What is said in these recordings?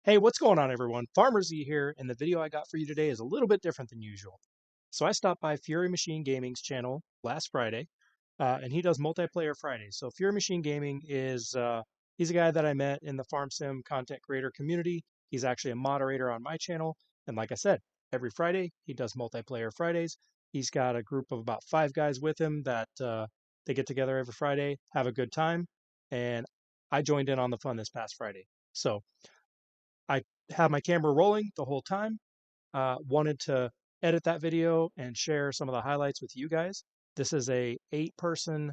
Hey, what's going on, everyone? Farmer Z here, and the video I got for you today is a little bit different than usual. So I stopped by Fury Machine Gaming's channel last Friday, and he does multiplayer Fridays. So Fury Machine Gaming is he's a guy that I met in the farm sim content creator community. He's actually a moderator on my channel, and like I said, every Friday he does multiplayer Fridays. He's got a group of about 5 guys with him that they get together every Friday, have a good time, and I joined in on the fun this past Friday. So I had my camera rolling the whole time. Wanted to edit that video and share some of the highlights with you guys. This is a 8-person,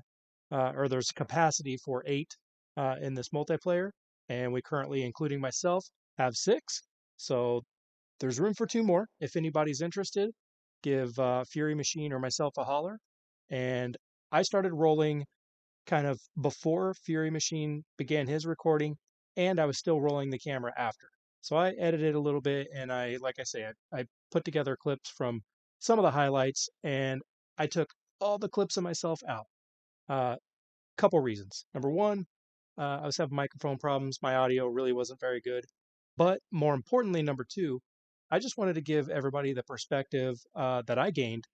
or there's capacity for 8 in this multiplayer, and we currently, including myself, have 6. So there's room for 2 more. If anybody's interested, give Fury Machine or myself a holler. And I started rolling kind of before Fury Machine began his recording, and I was still rolling the camera after. So I edited a little bit, and like I say, I put together clips from some of the highlights, and I took all the clips of myself out. Couple reasons. Number one, I was having microphone problems. My audio really wasn't very good. But more importantly, number two, I just wanted to give everybody the perspective that I gained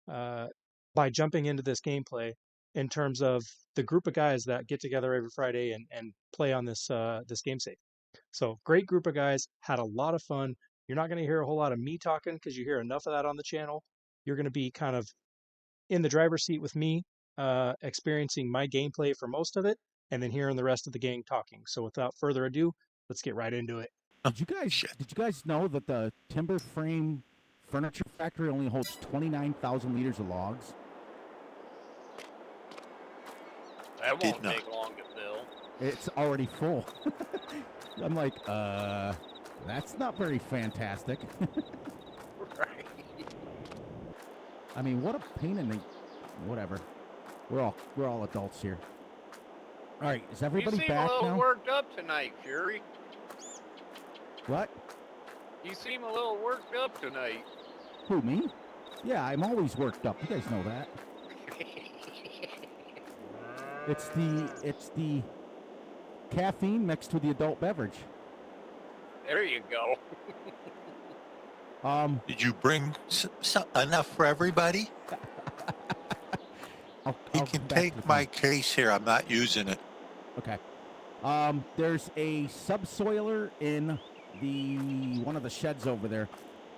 uh, by jumping into this gameplay in terms of the group of guys that get together every Friday and play on this game save. So great group of guys, had a lot of fun. You're not going to hear a whole lot of me talking because you hear enough of that on the channel. You're going to be kind of in the driver's seat with me, experiencing my gameplay for most of it, and then hearing the rest of the gang talking. So without further ado, let's get right into it. Did you guys know that the timber frame furniture factory only holds 29,000 liters of logs? That won't take long to fill. It's already full. I'm like, that's not very fantastic. Right. I mean, what a pain in the... Whatever. We're all adults here. All right, is everybody you seem back a little now? worked up tonight, Fury. What? You seem a little worked up tonight. Who, me? Yeah, I'm always worked up. You guys know that. It's the caffeine mixed with the adult beverage. There you go. Did you bring enough for everybody? You can take my case here. I'm not using it. Okay. There's a subsoiler in one of the sheds over there.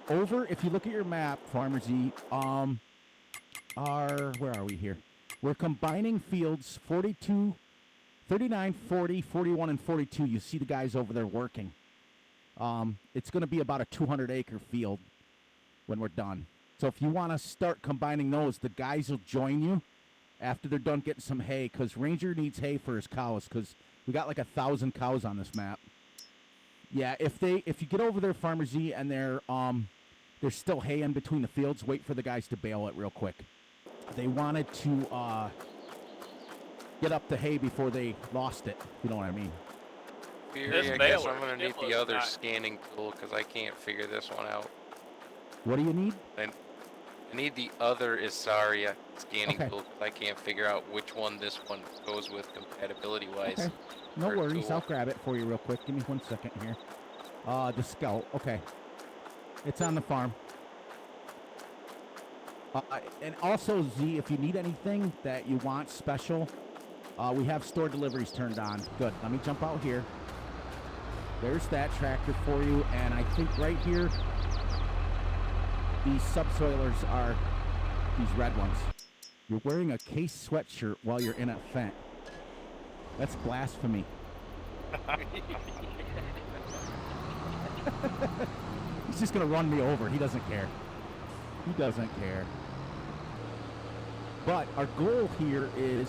If you look at your map, Farmer Z, where are we here? We're combining fields 42, 39, 40, 41, and 42. You see the guys over there working. It's going to be about a 200-acre field when we're done. So if you want to start combining those, the guys will join you after they're done getting some hay, because Ranger needs hay for his cows, because we got like 1,000 cows on this map. Yeah, if you get over there, Farmer Z, and there's still hay in between the fields, wait for the guys to bale it real quick. They wanted to get up the hay before they lost it, you know what I mean. Fury, I guess I'm going to need the other scanning tool because I can't figure this one out. What do you need? I need the other Isaria scanning tool because I can't figure out which one this one goes with compatibility-wise. Okay. No worries, I'll grab it for you real quick. Give me 1 second here. The Scout, okay. It's on the farm. And also, Z, if you need anything that you want special, we have store deliveries turned on. Good. Let me jump out here. There's that tractor for you, and I think right here, these subsoilers are these red ones. You're wearing a case sweatshirt while you're in a Fent. That's blasphemy. He's just going to run me over. He doesn't care. He doesn't care. But our goal here is,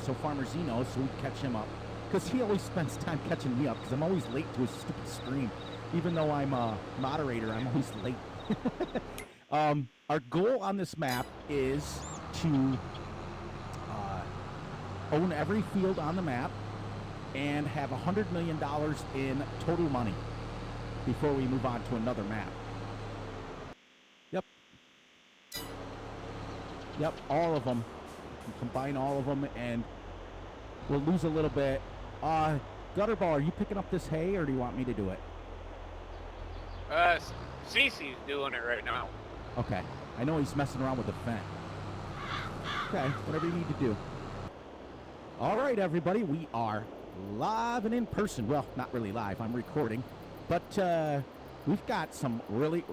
so Farmer Z knows, so we can catch him up. Because he always spends time catching me up, because I'm always late to his stupid stream. Even though I'm a moderator, I'm always late. Our goal on this map is to own every field on the map and have $100 million in total money before we move on to another map. Yep, all of them. We combine all of them, and we'll lose a little bit. Gutterball, are you picking up this hay, or do you want me to do it? Cece's doing it right now. Okay. I know he's messing around with the fence. Okay, whatever you need to do. All right, everybody, we are live and in person. Well, not really live. I'm recording. But we've got some really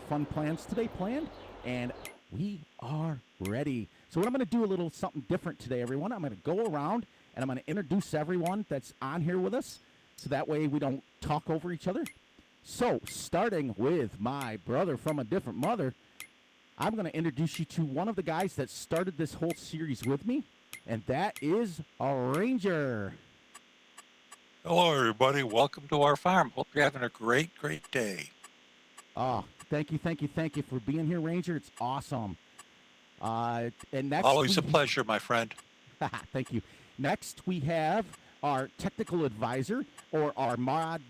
fun plans today planned, and we are ready. So what I'm going to do a little something different today, everyone. I'm going to go around, and I'm going to introduce everyone that's on here with us, so that way we don't talk over each other. So, starting with my brother from a different mother, I'm going to introduce you to one of the guys that started this whole series with me, and that is a Ranger. Hello, everybody. Welcome to our farm. Hope you're having a great day. Oh, thank you for being here, Ranger. It's awesome. And next, Always a pleasure, my friend. Thank you. Next, we have our technical advisor, or our mod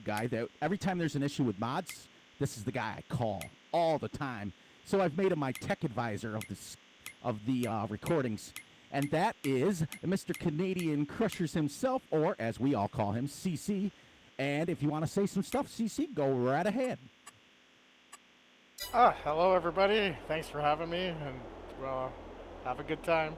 guy, that every time there's an issue with mods, this is the guy I call all the time. So I've made him my tech advisor of the recordings, and that is Mr. Canadian Crushers himself, or as we all call him, CC. And if you want to say some stuff, CC, go right ahead. Hello everybody. Thanks for having me, and well, have a good time.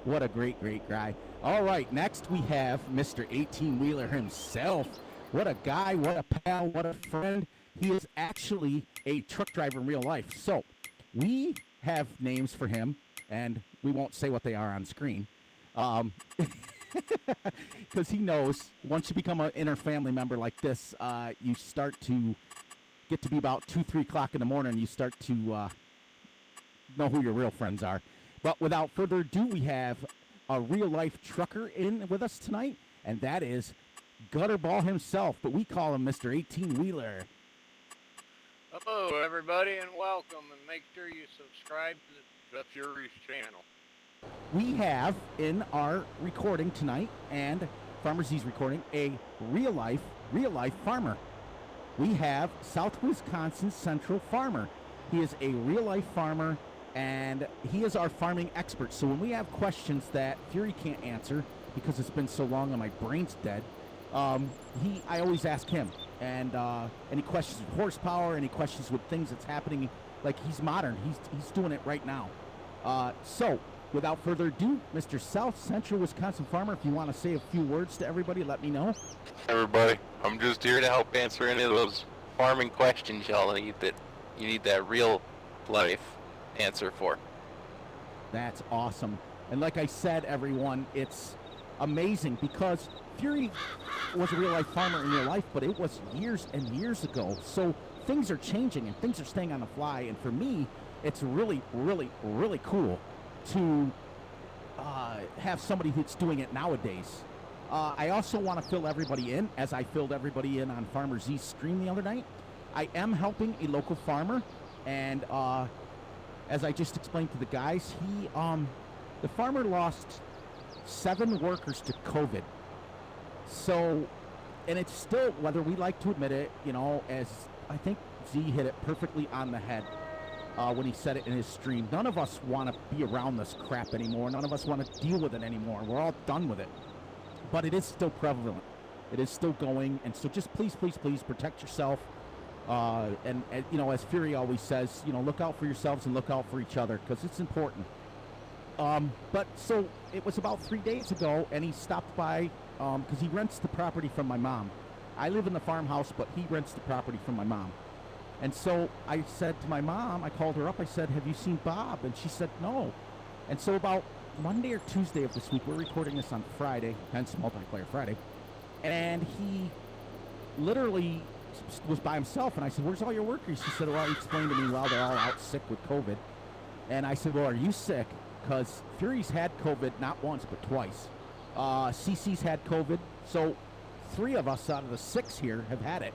What a great guy. All right, next we have Mr. 18-wheeler himself. What a guy, what a pal, what a friend. He is actually a truck driver in real life. So we have names for him, and we won't say what they are on screen. Because he knows once you become an inner family member like this, you start to get to be about 2, 3 o'clock in the morning, and you start to know who your real friends are. But without further ado, we have a real-life trucker in with us tonight, and that is Gutterball himself, but we call him Mr. 18-wheeler. Hello, everybody, and welcome. And make sure you subscribe to the Fury's channel. We have in our recording tonight, and Farmer Z's recording, a real-life farmer. We have South Wisconsin Central Farmer. He is a real-life farmer, and he is our farming expert. So when we have questions that Fury can't answer because it's been so long and my brain's dead, I always ask him. And any questions with horsepower, any questions with things that's happening, like he's modern. He's doing it right now. So without further ado, Mr. South Central Wisconsin Farmer, if you want to say a few words to everybody, let me know. Everybody, I'm just here to help answer any of those farming questions y'all need that real life answer for. That's awesome. And like I said, everyone, it's amazing because Fury was a real life farmer in real life, but it was years and years ago. So things are changing and things are staying on the fly. And for me, it's really cool to have somebody who's doing it nowadays. I also want to fill everybody in, as I filled everybody in on Farmer Z's stream the other night. I am helping a local farmer, and as I just explained to the guys, the farmer lost 7 workers to COVID. So, and it's still, whether we like to admit it, as I think Z hit it perfectly on the head when he said it in his stream. None of us want to be around this crap anymore. None of us want to deal with it anymore. We're all done with it. But it is still prevalent. It is still going. And so just please protect yourself. And as Fury always says, look out for yourselves and look out for each other, because it's important. But so it was about 3 days ago, and he stopped by because he rents the property from my mom. I live in the farmhouse, but he rents the property from my mom. And so I said to my mom, I called her up, I said, have you seen Bob? And she said no. And so about Monday or Tuesday of this week, we're recording this on Friday, hence Multiplayer Friday, and he literally was by himself, and I said, where's all your workers? He said, well, he explained to me, well, they're all out sick with COVID. And I said, well, are you sick? Because Fury's had COVID not once, but twice. CC's had COVID, so 3 of us out of the 6 here have had it.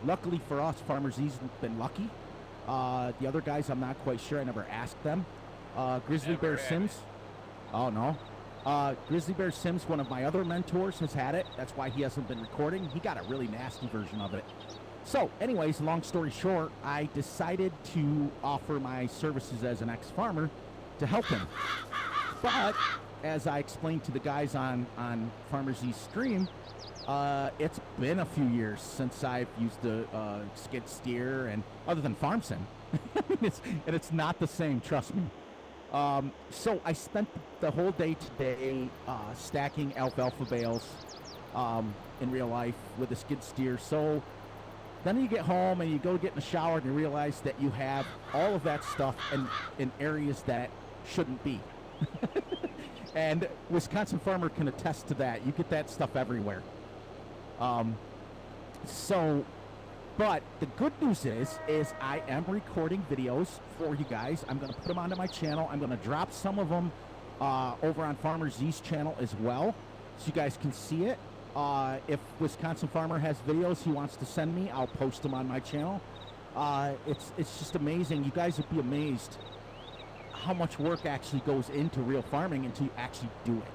Luckily for us, Farmer Z's been lucky. The other guys, I'm not quite sure. I never asked them. Grizzly Bear Sims. Oh, no. Grizzly Bear Sims, one of my other mentors, has had it. That's why he hasn't been recording. He got a really nasty version of it. So, anyways, long story short, I decided to offer my services as an ex-farmer to help him. But, as I explained to the guys on Farmer Z's stream, It's been a few years since I've used a skid steer, and other than FarmSim, it's not the same. Trust me. So I spent the whole day today stacking alfalfa bales in real life with a skid steer. So then you get home and you go get in the shower and you realize that you have all of that stuff in areas that shouldn't be. And Wisconsin Farmer can attest to that. You get that stuff everywhere. But the good news is I am recording videos for you guys. I'm going to put them onto my channel. I'm going to drop some of them over on Farmer Z's channel as well, so you guys can see it. If Wisconsin Farmer has videos he wants to send me, I'll post them on my channel. It's just amazing. You guys would be amazed how much work actually goes into real farming until you actually do it.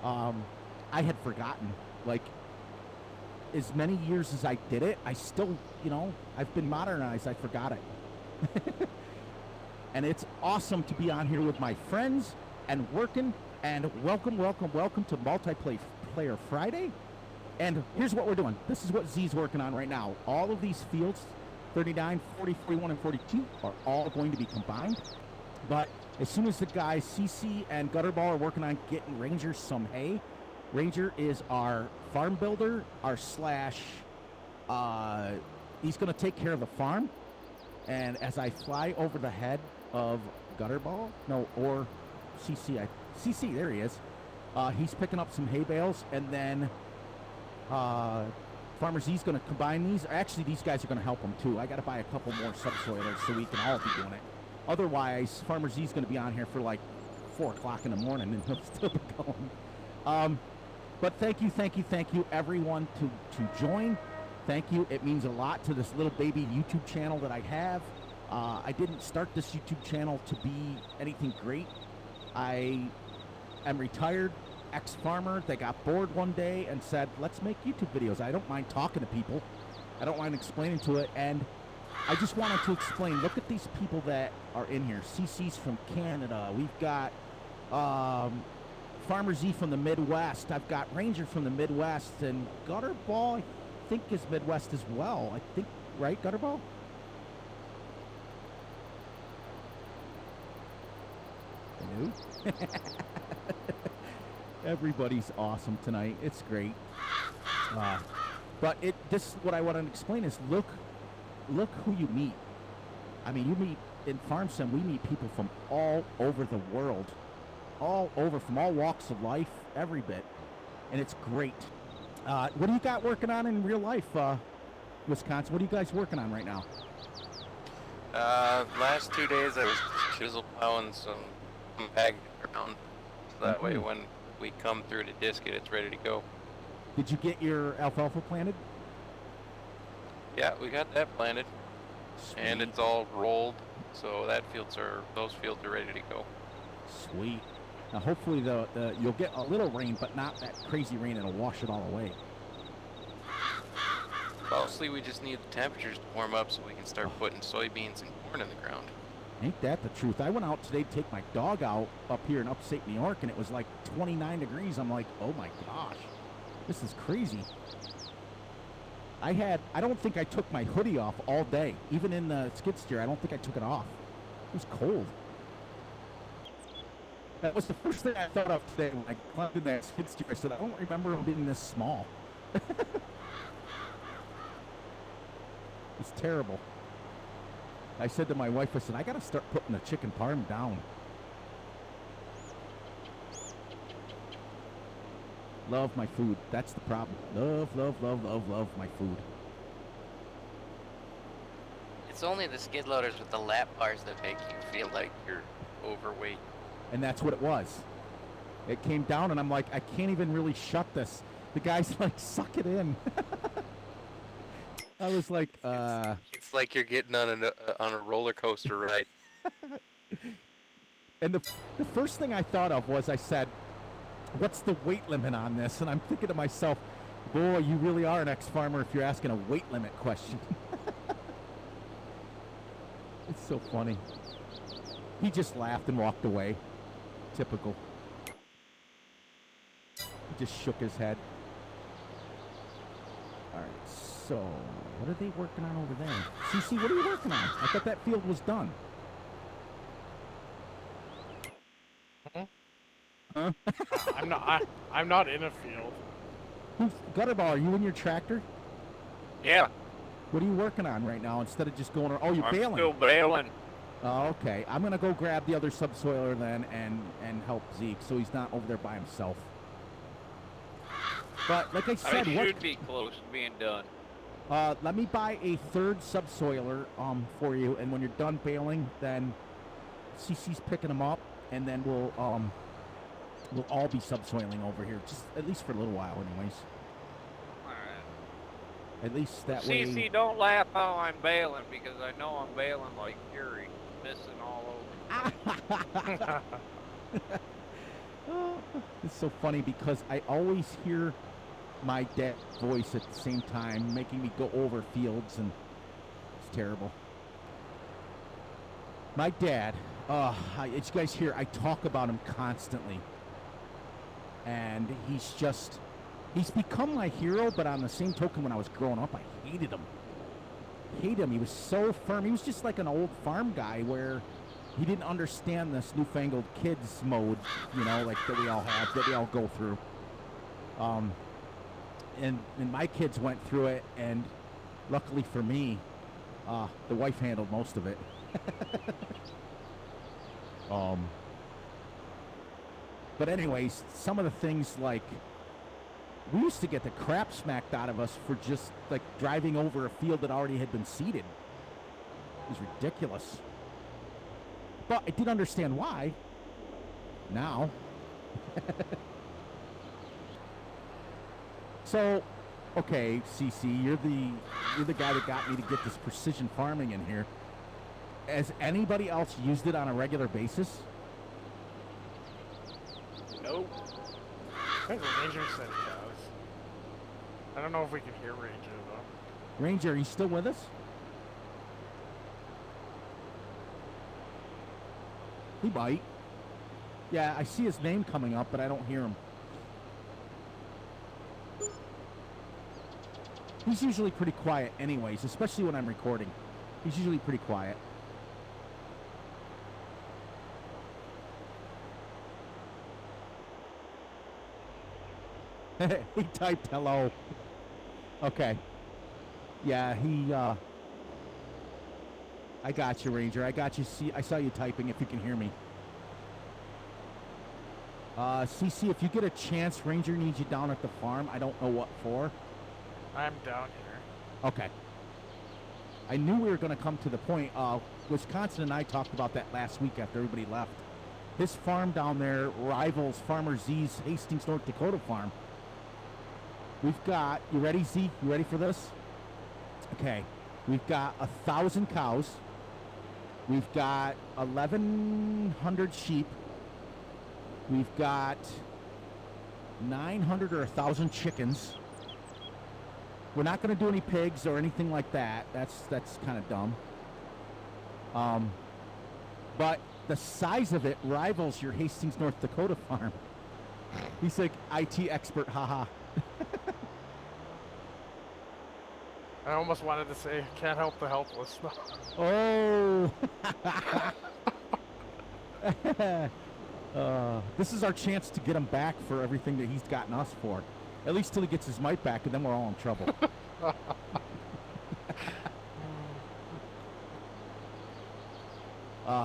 I had forgotten, like, as many years as I did it, I still, I've been modernized. I forgot it. And it's awesome to be on here with my friends and working. And welcome to Multiplayer Friday. And here's what we're doing. This is what Z's working on right now. All of these fields, 39, 40, 41, and 42, are all going to be combined. But as soon as the guys CC and Gutterball are working on getting Ranger some hay, Ranger is our farm builder, he's going to take care of the farm. And as I fly over the head of Gutterball, or CC, there he is. He's picking up some hay bales, and then Farmer Z's going to combine these. Actually, these guys are going to help him too. I got to buy a couple more subsoilers so we can all be doing it. Otherwise, Farmer Z's going to be on here for like 4 o'clock in the morning, and he'll still be going. But thank you, everyone, to join. Thank you. It means a lot to this little baby YouTube channel that I have. I didn't start this YouTube channel to be anything great. I am retired ex-farmer that got bored one day and said, let's make YouTube videos. I don't mind talking to people. I don't mind explaining to it. And I just wanted to explain, look at these people that are in here. CC's from Canada. We've got Farmer Z from the Midwest. I've got Ranger from the Midwest, and Gutterball, I think, is Midwest as well. I think, right, Gutterball? Hello? Everybody's awesome tonight. It's great. But this is what I want to explain is look who you meet. I mean, you meet in FarmSim, we meet people from all over the world. All over, from all walks of life, every bit. And it's great. What do you got working on in real life, Wisconsin? What are you guys working on right now? Last 2 days I was chisel plowing some package around. So that way when we come through to disc it, it's ready to go. Did you get your alfalfa planted? Yeah, we got that planted. Sweet. And it's all rolled, so those fields are ready to go. Sweet. Now hopefully you'll get a little rain, but not that crazy rain. It'll wash it all away. Mostly we just need the temperatures to warm up so we can start putting soybeans and corn in the ground. Ain't that the truth? I went out today to take my dog out up here in upstate New York, and it was like 29 degrees. I'm like, oh my gosh, this is crazy. I don't think I took my hoodie off all day. Even in the skid steer, I don't think I took it off. It was cold. That was the first thing I thought of today when I climbed in that skid steer. I said, I don't remember them being this small. It's terrible. I said to my wife, I said, I got to start putting the chicken parm down. Love my food. That's the problem. Love my food. It's only the skid loaders with the lap bars that make you feel like you're overweight. And that's what it was. It came down, and I'm like, I can't even really shut this. The guy's like, suck it in. I was like, It's like you're getting on a roller coaster ride. And the first thing I thought of was, I said, what's the weight limit on this? And I'm thinking to myself, boy, you really are an ex-farmer if you're asking a weight limit question. It's so funny. He just laughed and walked away. Typical. He just shook his head. All right, so what are they working on over there? CC, what are you working on? I thought that field was done. Hmm? Huh? I'm not in a field. Who's Gutterball? Are you in your tractor? Yeah, What are you working on right now instead of just going? Oh, you're I'm bailing. still bailing. Oh, okay. I'm gonna go grab the other subsoiler then and help Zeke so he's not over there by himself. But like I I said, should be close to being done. let me buy a third subsoiler for you, and when you're done bailing, then CC's picking them up, and then we'll all be subsoiling over here, just at least for a little while, anyways. Alright. At least that way. CC, don't laugh how I'm bailing because I know I'm bailing like fury, missing all over. It's so funny because I always hear my dad's voice at the same time, making me go over fields, and it's terrible. My dad, as you guys hear, I talk about him constantly. And he's become my hero, but on the same token, when I was growing up, I hated him. He was so firm. He was just like an old farm guy where he didn't understand this newfangled kids mode, you know, like that we all have, that we all go through. And my kids went through it, and luckily for me, the wife handled most of it. But anyways, some of the things, like, we used to get the crap smacked out of us for just like driving over a field that already had been seeded. It was ridiculous. But I did understand why. Now. So, okay, CC, you're the guy that got me to get this precision farming in here. Has anybody else used it on a regular basis? Nope. I think Ranger said he has. I don't know if we can hear Ranger though. Ranger, are you still with us? He might. Yeah, I see his name coming up, but I don't hear him. He's usually pretty quiet anyways, especially when I'm recording. He's usually pretty quiet. He typed hello. Okay. Yeah, I got you, Ranger. I got you. See, I saw you typing, if you can hear me. CC, if you get a chance, Ranger needs you down at the farm. I don't know what for. I'm down here. Okay. I knew we were going to come to the point. Wisconsin and I talked about that last week after everybody left. His farm down there rivals Farmer Z's Hastings, North Dakota farm. We've got, you ready, Z? You ready for this? Okay. We've got 1,000 cows. We've got 1,100 sheep. We've got 900 or 1,000 chickens. We're not going to do any pigs or anything like that. That's kind of dumb. But the size of it rivals your Hastings, North Dakota farm. He's like IT expert, haha. I almost wanted to say, can't help the helpless. Oh! This is our chance to get him back for everything that he's gotten us for. At least till he gets his mic back, and then we're all in trouble.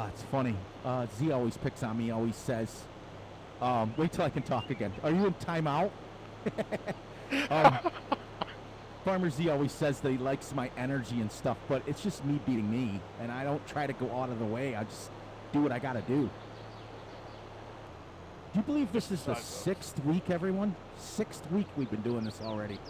It's funny. Z always picks on me, always says, wait till I can talk again. Are you in timeout? Farmer Z always says that he likes my energy and stuff, but it's just me beating me, and I don't try to go out of the way. I just do what I gotta do. Do you believe this is the 6th week, everyone? 6th week we've been doing this already.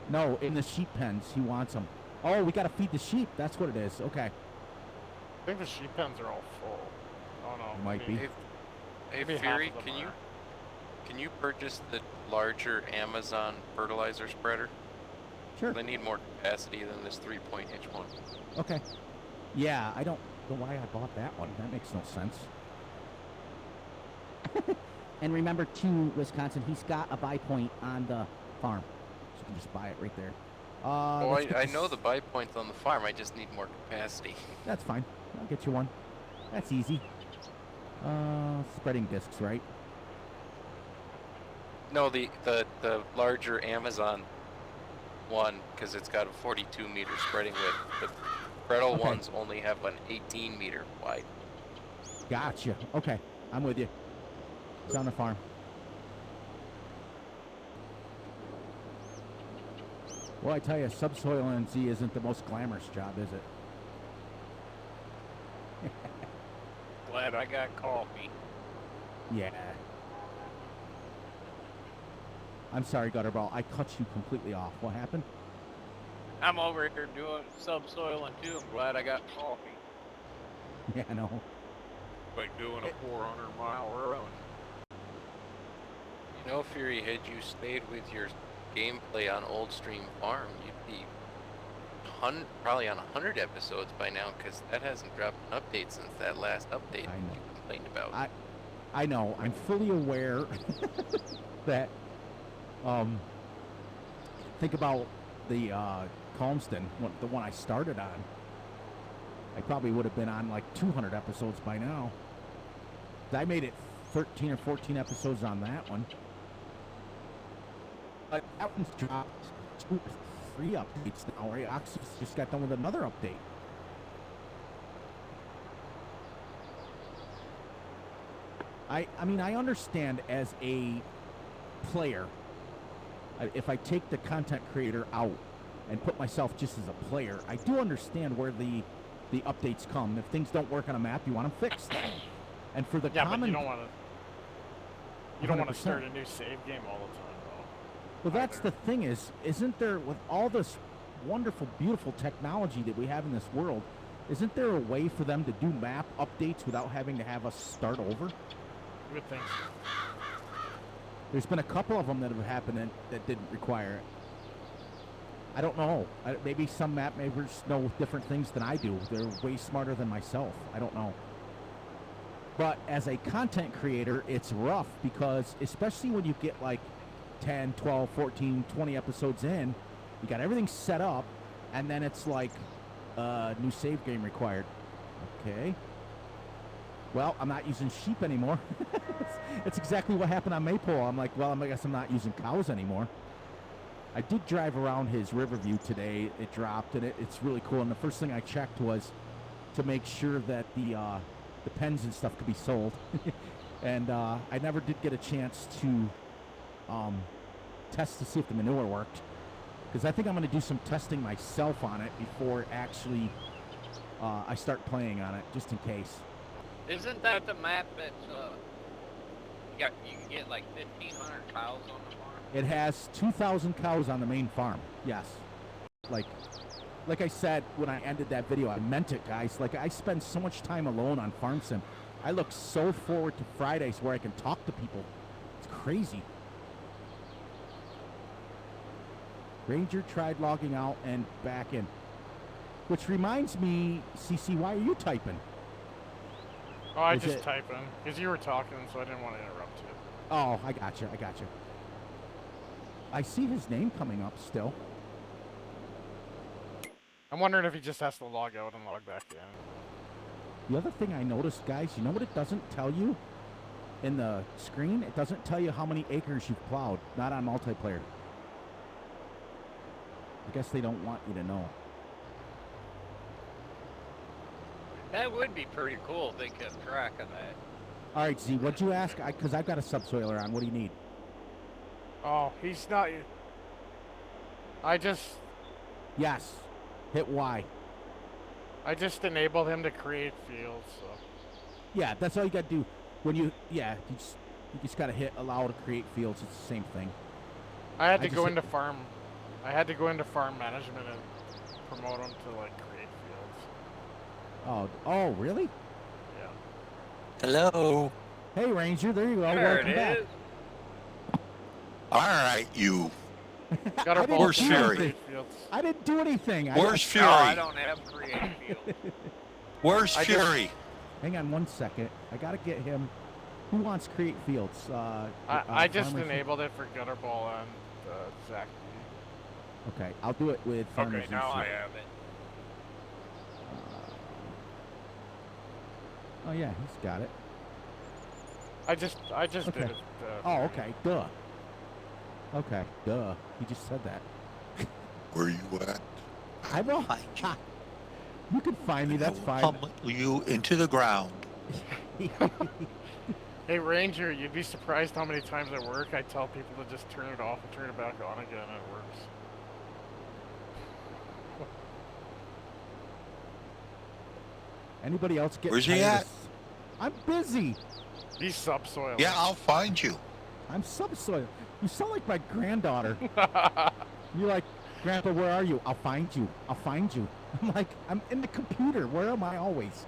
No, in the sheep pens. He wants them. Oh, we gotta feed the sheep. That's what it is. Okay. I think the sheep pens are all full. Oh no. Might be. Hey, Maybe half Fury, of them can are. you purchase the larger Amazon fertilizer spreader? Sure. They need more capacity than this 3-point-inch one. Okay. Yeah, I don't know why I bought that one. That makes no sense. And remember, too, Wisconsin, he's got a buy point on the farm. You can just buy it right there. Oh, I know the buy points on the farm. I just need more capacity. That's fine. I'll get you one. That's easy. Spreading discs, right? No, the larger Amazon one, because it's got a 42 meter spreading width. The Gretel ones only have an 18 meter wide. Gotcha. Okay, I'm with you. It's on the farm. Well, I tell you, subsoil NZ isn't the most glamorous job, is it? Glad I got coffee. Yeah. I'm sorry, Gutterball. I cut you completely off. What happened? I'm over here doing subsoiling too. I'm glad I got coffee. Yeah, I know. Like doing a 400-mile run. You know, Fury, had you stayed with your gameplay on Old Stream Farm, you'd be probably on 100 episodes by now, because that hasn't dropped an update since that last update you complained about. I know. I'm fully aware that think about the Calmston, the one I started on. I probably would have been on like 200 episodes by now. I made it 13 or 14 episodes on that one. But that one's dropped 2 or 3 updates now, right? Oxy's just got done with another update. I mean, I understand as a player, if I take the content creator out and put myself just as a player, I do understand where the updates come. If things don't work on a map, you want them fixed. And for the common, but you don't want to start a new save game all the time, though. Well, that's the thing isn't there, with all this wonderful, beautiful technology that we have in this world, isn't there a way for them to do map updates without having to have us start over? You would think so. There's been a couple of them that have happened that didn't require it. I don't know. Maybe some map makers know different things than I do. They're way smarter than myself. I don't know. But as a content creator, it's rough because especially when you get like 10, 12, 14, 20 episodes in, you got everything set up, and then it's like new save game required. Okay. Well, I'm not using sheep anymore. It's exactly what happened on Maypole. I'm like, well, I guess I'm not using cows anymore. I did drive around his Riverview today. It dropped, and it's really cool. And the first thing I checked was to make sure that the pens and stuff could be sold. And I never did get a chance to test to see if the manure worked, because I think I'm going to do some testing myself on it before actually I start playing on it, just in case. Isn't that the map that you can get like 1,500 cows on the farm? It has 2,000 cows on the main farm. Yes. Like I said when I ended that video, I meant it, guys. Like, I spend so much time alone on FarmSim. I look so forward to Fridays where I can talk to people. It's crazy. Ranger tried logging out and back in. Which reminds me, CC, why are you typing? Oh, I just type in. Because you were talking, so I didn't want to interrupt you. Oh, I gotcha. I see his name coming up still. I'm wondering if he just has to log out and log back in. The other thing I noticed, guys, you know what it doesn't tell you in the screen? It doesn't tell you how many acres you've plowed. Not on multiplayer. I guess they don't want you to know. That would be pretty cool if they kept track of that. All right, Z, what'd you ask? Because I've got a subsoiler on. What do you need? Oh, he's not... I just... Yes. Hit Y. I just enabled him to create fields, so... Yeah, that's all you got to do. When you... Yeah, you just got to hit allow to create fields. It's the same thing. I had to go into farm... I had to go into farm management and promote him to, like, create fields. Oh, really? Yeah. Hello. Hey, Ranger, there you go. There Welcome back. All right, you. Where's Fury? I didn't do anything. Where's Fury? No, I don't have creative fields. Where's Fury? Hang on one second. I got to get him. Who wants create fields? I just enabled it for Gutterball and Zach. Okay, I'll do it with Farmers Okay, now I Insurance. have it. Oh yeah, he's got it. I just Okay. did it. Oh, okay, duh. Okay, duh. He just said that. Where you at? I will Find you. You can find me, And I that's will fine. pummel you into the ground. Hey Ranger, you'd be surprised how many times at work I tell people to just turn it off and turn it back on again, and it works. Anybody else get Where's he tired of at? s- I'm busy. He's subsoil. Yeah, I'll find you. I'm subsoil. You sound like my granddaughter. You're like, Grandpa, where are you? I'll find you. I'll find you. I'm like, I'm in the computer. Where am I always?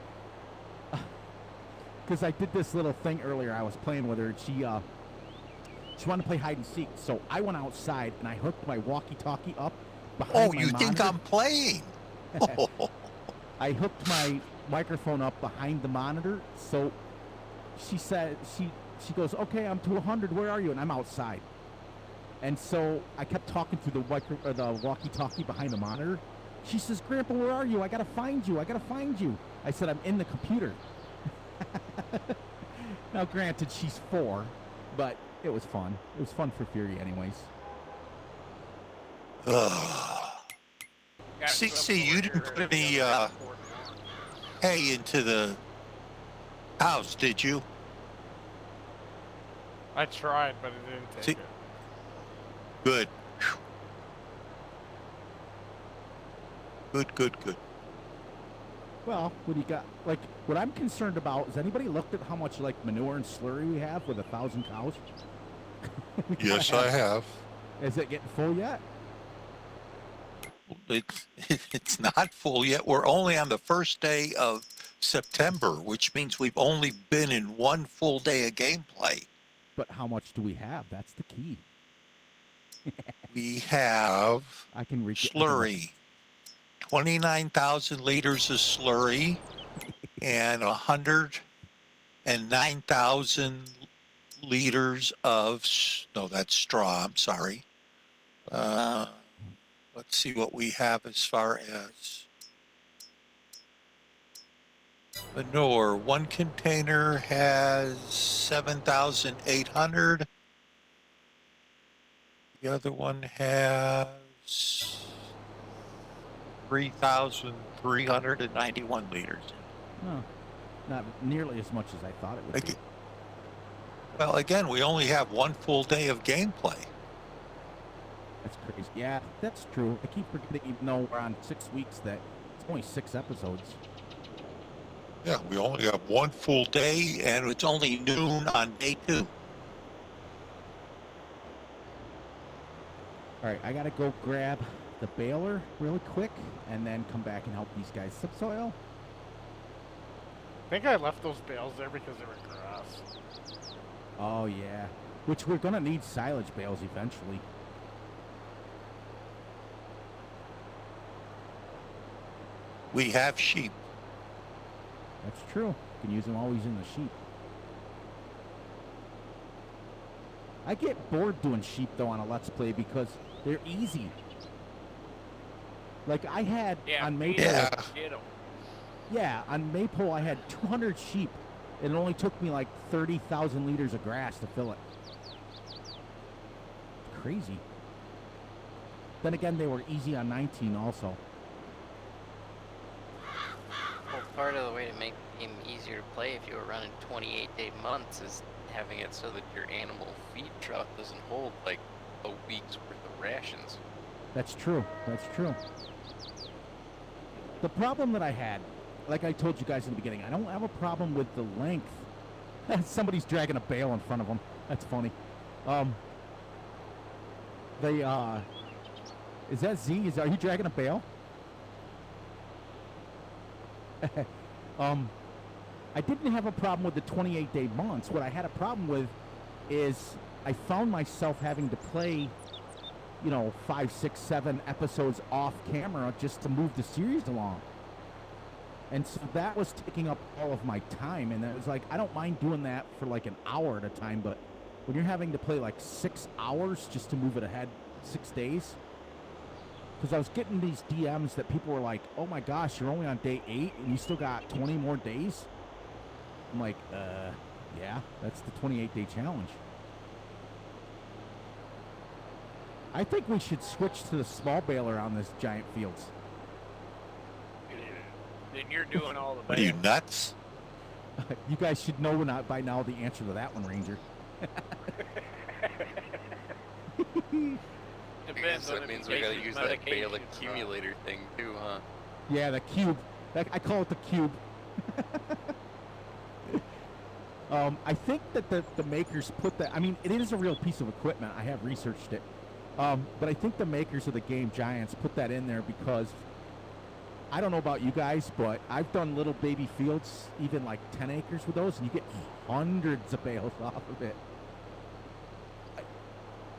Because I did this little thing earlier. I was playing with her, and she wanted to play hide and seek. So I went outside and I hooked my walkie-talkie up behind Oh, my you think monitor. I'm playing? I hooked my microphone up behind the monitor. So she said, she goes, okay, I'm to 100. Where are you? And I'm outside. And so I kept talking through the walkie-talkie behind the monitor. She says, Grandpa, where are you? I gotta find you. I gotta find you. I said, I'm in the computer. Now, granted, she's 4, but it was fun. It was fun for Fury, anyways. Ugh. See, you didn't put any hay into the house, did you? I tried, but it didn't take See- it. Good. Good. Well, what do you got? Like, what I'm concerned about is anybody looked at how much, like, manure and slurry we have with 1,000 cows? We gotta Yes, I have. Is it getting full yet? It's not full yet. We're only on the first day of September, which means we've only been in one full day of gameplay. But how much do we have? That's the key. We have I can reach slurry, 29,000 liters of slurry, and 109,000 liters of, no, that's straw, I'm sorry. Let's see what we have as far as manure. One container has 7,800. The other one has 3,391 liters. No, not nearly as much as I thought it would be. Okay. Well, again, we only have one full day of gameplay. That's crazy. Yeah, that's true. I keep forgetting, even though we're on 6 weeks, that it's only 6 episodes. Yeah, we only have one full day, and it's only noon on day 2. All right, I gotta go grab the baler really quick, and then come back and help these guys subsoil. I think I left those bales there because they were grass. Oh yeah, which we're gonna need silage bales eventually. We have sheep. That's true. You can use them always in the sheep. I get bored doing sheep though on a Let's Play because they're easy. Like I had on Maple. Yeah. Get 'em. Yeah, on Maypole I had 200 sheep. It only took me like 30,000 liters of grass to fill it. Crazy. Then again, they were easy on 19 also. Well, part of the way to make the game easier to play if you were running 28-day months is having it so that your animal feed truck doesn't hold like a week's worth of rations. That's true. That's true. The problem that I had, like I told you guys in the beginning, I don't have a problem with the length. Somebody's dragging a bale in front of them. That's funny. Is that Z? Are you dragging a bale? I didn't have a problem with the 28-day months. What I had a problem with is I found myself having to play, 5, 6, 7 episodes off camera just to move the series along. And so that was taking up all of my time. And it was like, I don't mind doing that for like an hour at a time, but when you're having to play like 6 hours just to move it ahead 6 days, because I was getting these DMs that people were like, "Oh my gosh, you're only on day 8 and you still got 20 more days." I'm like, yeah, that's the 28-day challenge. I think we should switch to the small baler on this giant fields. Then you're doing all the What are you, nuts? You guys should know not by now the answer to that one, Ranger. Depends on that means we gotta use that bale accumulator thing too, huh? Yeah, the cube. I call it the cube. I think that the makers put that. I mean, it is a real piece of equipment. I have researched it. But I think the makers of the game Giants put that in there because I don't know about you guys, but I've done little baby fields, even like 10 acres with those, and you get hundreds of bales off of it.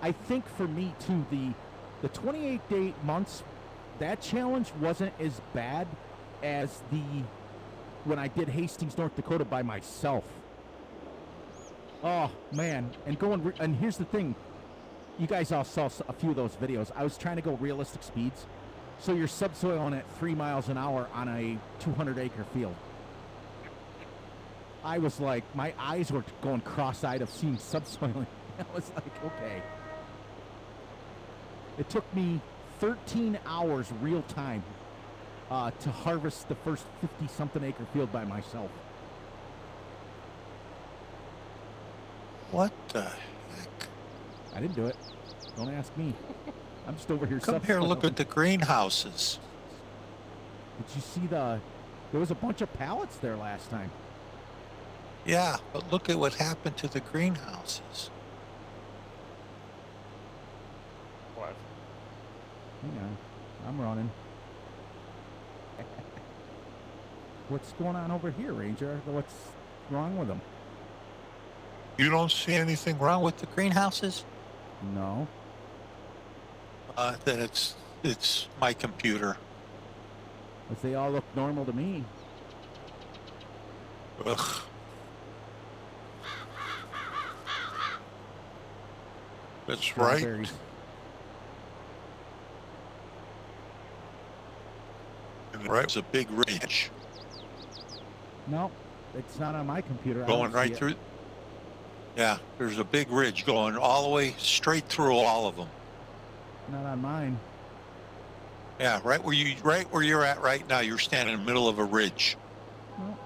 I think for me too, the 28-day months, that challenge wasn't as bad as when I did Hastings, North Dakota by myself. Oh man, and here's the thing. You guys all saw a few of those videos. I was trying to go realistic speeds. So you're subsoiling at 3 miles an hour on a 200-acre field. I was like, my eyes were going cross-eyed of seeing subsoiling. I was like, okay. It took me 13 hours real time to harvest the first 50-something acre field by myself. What the heck? I didn't do it. Don't ask me. I'm just over here. Come here, look at the greenhouses. Did you see there was a bunch of pallets there last time. Yeah, but look at what happened to the greenhouses. What? Hang on. I'm running. What's going on over here, Ranger? What's wrong with them? You don't see anything wrong with the greenhouses? No. Then it's my computer. But they all look normal to me. Ugh. That's right. Strawberries. And there's a big ridge No, it's not on my computer. I going don't see right it. through. Yeah, there's a big ridge going all the way straight through all of them. Not on mine. Yeah, right where you're at right now. You're standing in the middle of a ridge. No.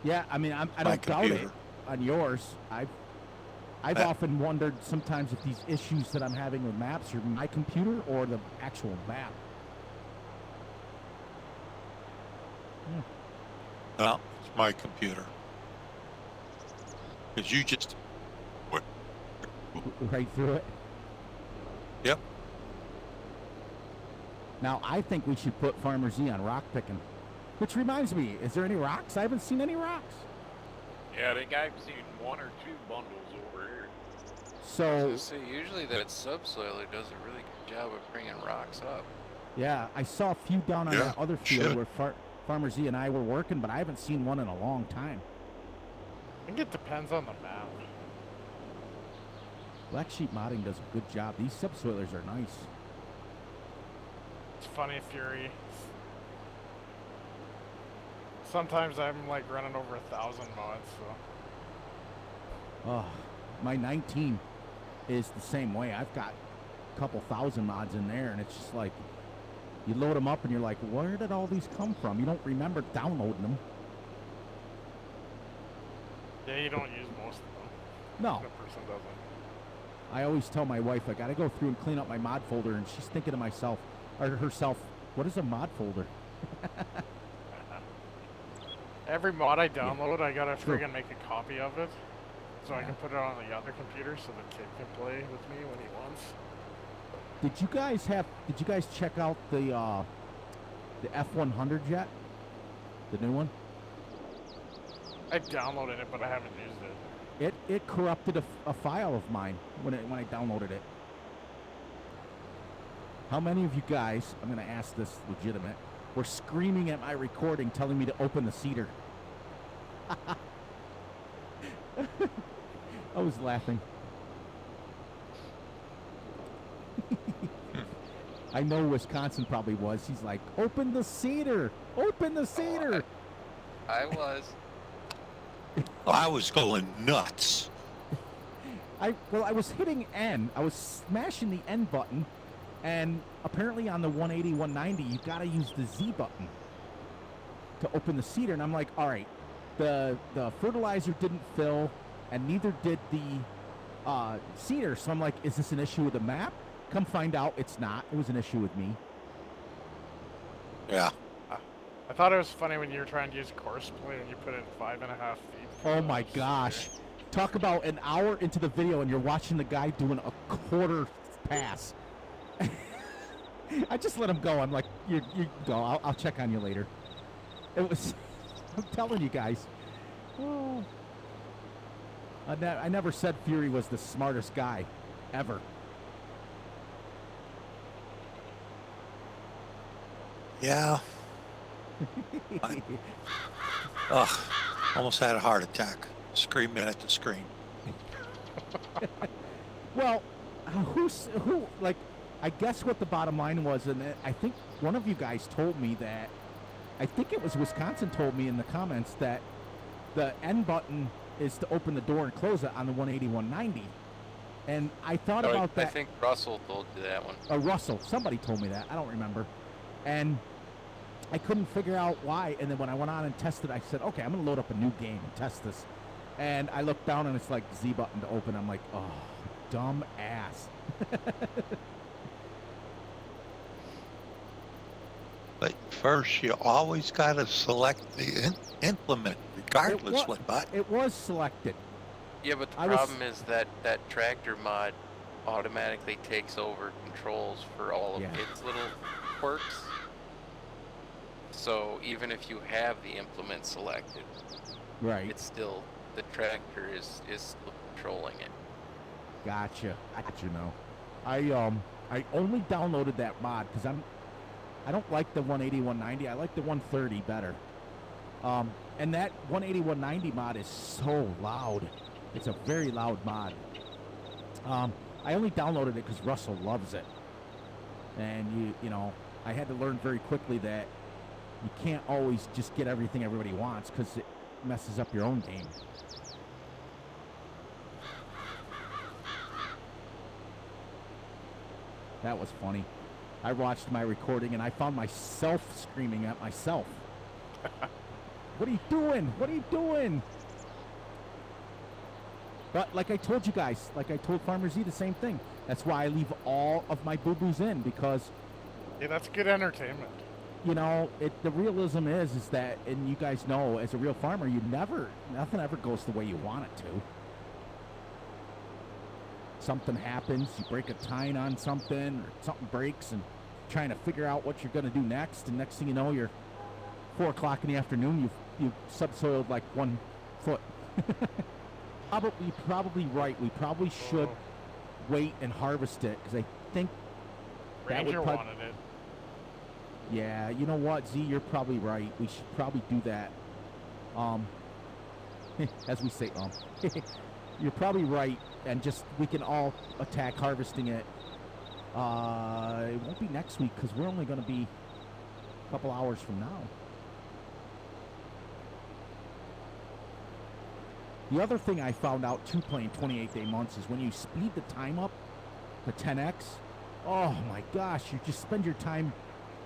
Yeah, I mean, I My don't doubt it computer. on yours. I've often wondered sometimes if these issues that I'm having with maps are my computer or the actual map. No, it's my computer. Because you just... Right through it. Yep. Now, I think we should put Farmer Z on rock picking. Which reminds me, is there any rocks? I haven't seen any rocks. Yeah, I think I've seen 1 or 2 bundles over here. So, Usually that subsoiler does a really good job of bringing rocks up. yeah, I saw a few down on Yeah, that other field should. where Farmer Z and I were working, but I haven't seen one in a long time. I think it depends on the map. Black Sheep Modding does a good job. These subsoilers are nice. It's funny, Fury. Sometimes I'm like running over 1,000 mods, so. Oh, my 19 is the same way. I've got a couple thousand mods in there, and it's just like, you load them up and you're like, where did all these come from? You don't remember downloading them. Yeah, you don't use most of them. No. The person doesn't. I always tell my wife, I gotta go through and clean up my mod folder, and she's thinking to herself, what is a mod folder? Every mod I download, I gotta True. friggin' make a copy of it. So I Yeah. can put it on the other computer so the kid can play with me when he wants. Did you guys check out the F100 yet? The new one? I downloaded it, but I haven't used it. It corrupted a file of mine when I downloaded it. How many of you guys, I'm going to ask this legitimate, were screaming at my recording telling me to open the seeder? I was laughing. I know Wisconsin probably was. He's like, open the cedar, open the cedar. I was. I was going nuts. I was hitting N. I was smashing the N button, and apparently on the 180, 190, you got to use the Z button to open the cedar. And I'm like, all right, the fertilizer didn't fill, and neither did the cedar. So I'm like, is this an issue with the map? Come find out, it's not. It was an issue with me. Yeah. I thought it was funny when you were trying to use course play and you put in 5.5 feet. Oh my gosh. Talk about an hour into the video and you're watching the guy doing a quarter pass. I just let him go. I'm like, you go. I'll check on you later. It was, I'm telling you guys. Oh. I never said Fury was the smartest guy, ever. Yeah. Almost had a heart attack. Screaming at the screen. Well, who, like, I guess what the bottom line was, and I think one of you guys told me that, I think it was Wisconsin told me in the comments that the N button is to open the door and close it on the 180, 190. And I thought about that. I think Russell told you that one. Russell. Somebody told me that. I don't remember. And I couldn't figure out why. And then when I went on and tested, I said, okay, I'm going to load up a new game and test this. And I looked down and it's like Z button to open. I'm like, oh, dumb ass. But first, you always got to select the implement, regardless what button. It was selected. Yeah, but the problem is that tractor mod automatically takes over controls for all of its little quirks. So even if you have the implement selected, right, it's still, the tractor is still controlling it. Gotcha. I got you now. I only downloaded that mod because I don't like the 180, 190. I like the 130 better. And that 180, 190 mod is so loud. It's a very loud mod. I only downloaded it because Russell loves it. And you know, I had to learn very quickly that you can't always just get everything everybody wants because it messes up your own game. That was funny. I watched my recording and I found myself screaming at myself. What are you doing? What are you doing? But like I told you guys, like I told Farmer Z, the same thing. That's why I leave all of my boo-boos in, because... Yeah, that's good entertainment. You know, the realism is that, and you guys know, as a real farmer, nothing ever goes the way you want it to. Something happens, you break a tine on something, or something breaks, and trying to figure out what you're going to do next, and next thing you know, you're 4 o'clock in the afternoon, you've subsoiled like 1 foot. Probably right. We probably should wait and harvest it, because I think Ranger that would wanted it. Yeah, you know what, Z, you're probably right. We should probably do that. As we say, you're probably right, and just we can all attack harvesting it. It won't be next week because we're only going to be a couple hours from now. The other thing I found out too playing 28-day months is when you speed the time up to 10x, oh my gosh, you just spend your time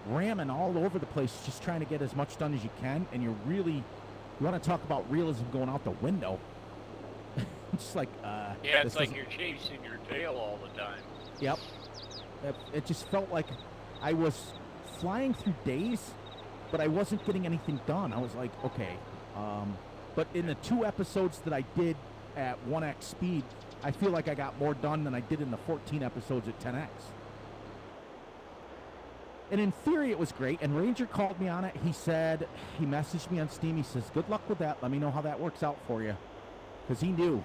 ramming all over the place just trying to get as much done as you can, and you want to talk about realism going out the window. It's like yeah, it's like you're chasing your tail all the time. Yep. It just felt like I was flying through days, but I wasn't getting anything done. I was like, okay. But in the 2 episodes that I did at 1x speed, I feel like I got more done than I did in the 14 episodes at 10x. And in theory, it was great. And Ranger called me on it. He messaged me on Steam. He says, good luck with that. Let me know how that works out for you. Because he knew.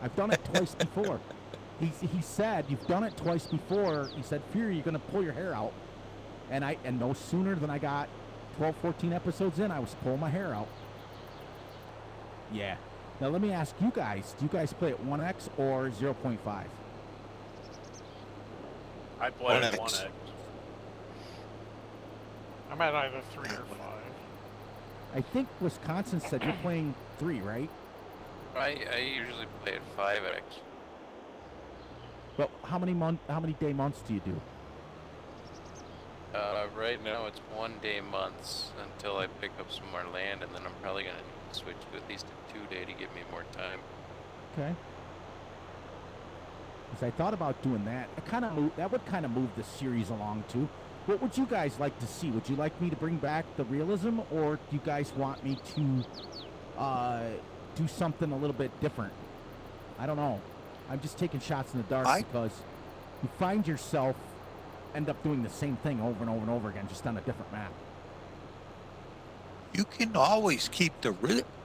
I've done it twice before. He said, you've done it twice before. He said, Fury, you're going to pull your hair out. And no sooner than I got 12, 14 episodes in, I was pulling my hair out. Yeah. Now let me ask you guys, do you guys play at 1x or 0.5? I play at 1x. I'm at either 3 or 5. I think Wisconsin said you're playing 3, right? I usually play at 5x. But how many day months do you do? Right now it's 1 day months until I pick up some more land, and then I'm probably gonna need to switch to at least a 2-day to give me more time. Okay. Because I thought about doing that. That would kind of move the series along too. What would you guys like to see? Would you like me to bring back the realism, or do you guys want me to do something a little bit different? I don't know. I'm just taking shots in the dark because you find yourself end up doing the same thing over and over and over again, just on a different map. You can always keep the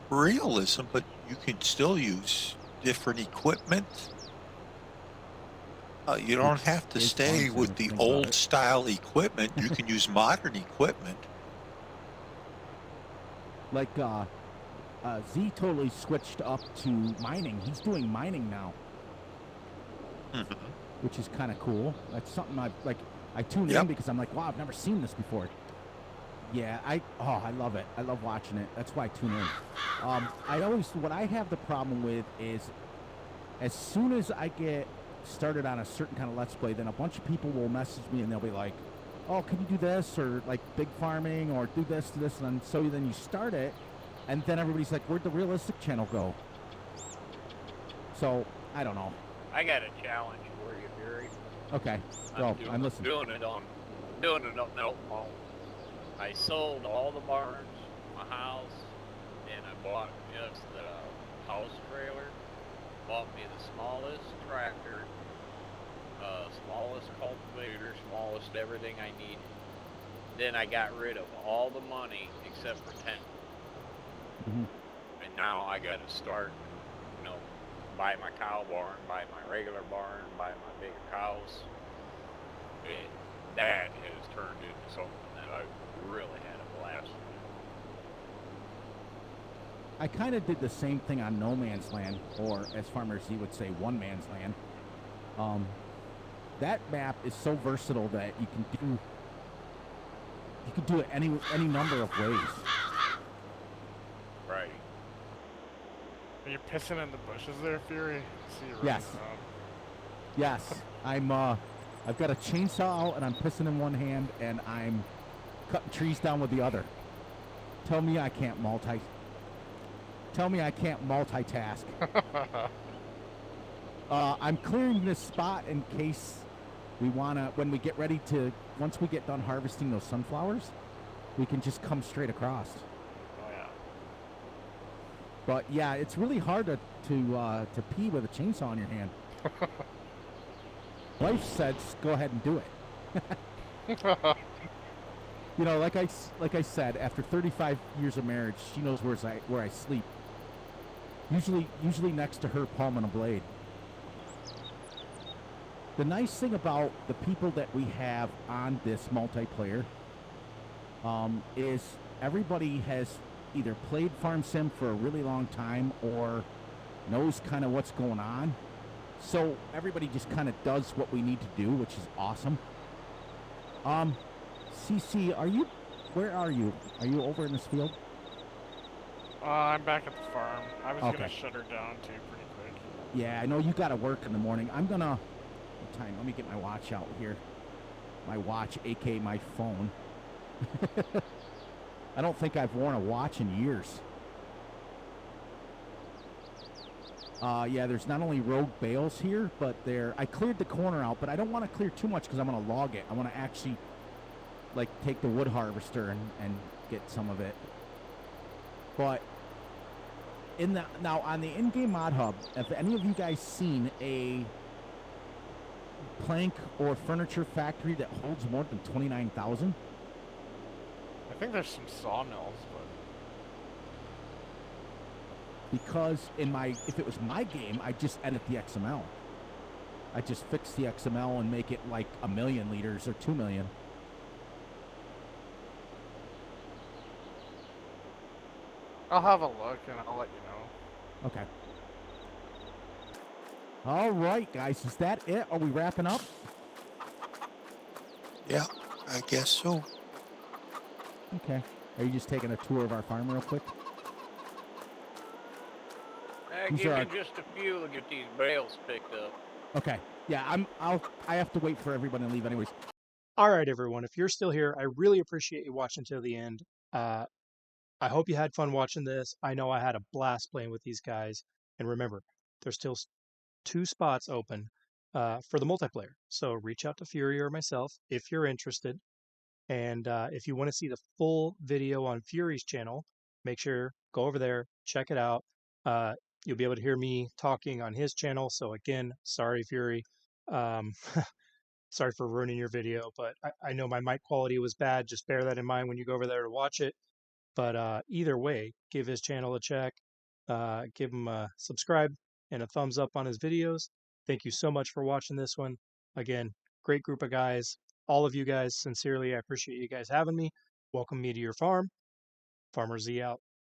realism, but you can still use different equipment. You don't have to stay with the old style equipment. You can use modern equipment. Like Z totally switched up to mining. He's doing mining now, which is kind of cool. That's something I tuned in because I'm like, wow, I've never seen this before. Yeah, I love it. I love watching it. That's why I tune in. What I have the problem with is as soon as I get started on a certain kind of Let's Play, then a bunch of people will message me and they'll be like, oh, can you do this, or like big farming, or do this, and then you start it, and then everybody's like, where'd the realistic channel go? So, I don't know. I got a challenge for you, Fury. Okay, go. I'm listening. Doing it on Oklahoma. I sold all the barns, my house, and I bought just the house trailer. Bought me the smallest tractor, smallest cultivator, smallest everything I need. Then I got rid of all the money except for 10. And now I got to start, buy my cow barn, buy my regular barn, buy my bigger cows. And that has turned into something that I really had a blast with. I kind of did the same thing on No Man's Land, or as Farmer Z would say, One Man's Land. That map is so versatile that you can do it any number of ways. Right. Are you pissing in the bushes there, Fury? Yes. Yes. I've got a chainsaw out and I'm pissing in one hand and I'm cutting trees down with the other. Tell me I can't multitask. I'm clearing this spot in case we when we get ready to, once we get done harvesting those sunflowers, we can just come straight across. Oh yeah. But yeah, it's really hard to pee with a chainsaw in your hand. Wife said, go ahead and do it. Like I said, after 35 years of marriage, she knows where I sleep. Usually next to her, palming a blade. The nice thing about the people that we have on this multiplayer is everybody has either played Farm Sim for a really long time or knows kind of what's going on. So everybody just kind of does what we need to do, which is awesome. CC, where are you? Are you over in this field? I'm back at the farm. I was gonna shut her down too pretty quick. Yeah, I know you gotta work in the morning. Let me get my watch out here. My watch, aka my phone. I don't think I've worn a watch in years. Yeah, there's not only rogue bales here, but I cleared the corner out, but I don't want to clear too much because I'm going to log it. I want to actually, take the wood harvester and get some of it. But, now on the in-game mod hub, have any of you guys seen a plank or furniture factory that holds more than 29,000? I think there's some sawmills, because if it was my game, I'd just edit the XML. I'd just fix the XML and make it like 1 million liters or 2 million. I'll have a look and I'll let you know. Okay. All right, guys, is that it? Are we wrapping up? Yeah, I guess so. Okay. Are you just taking a tour of our farm real quick? Give me just a few to get these bales picked up. Okay. Yeah, I have to wait for everybody to leave anyways. All right, everyone. If you're still here, I really appreciate you watching till the end. I hope you had fun watching this. I know I had a blast playing with these guys. And remember, there's still 2 spots open for the multiplayer. So reach out to Fury or myself if you're interested. And if you want to see the full video on Fury's channel, make sure go over there, check it out. You'll be able to hear me talking on his channel. So again, sorry, Fury. Sorry for ruining your video, but I know my mic quality was bad. Just bear that in mind when you go over there to watch it. But either way, give his channel a check, give him a subscribe and a thumbs up on his videos. Thank you so much for watching this one. Again, great group of guys. All of you guys, sincerely, I appreciate you guys having me. Welcome me to your farm. Farmer Z out.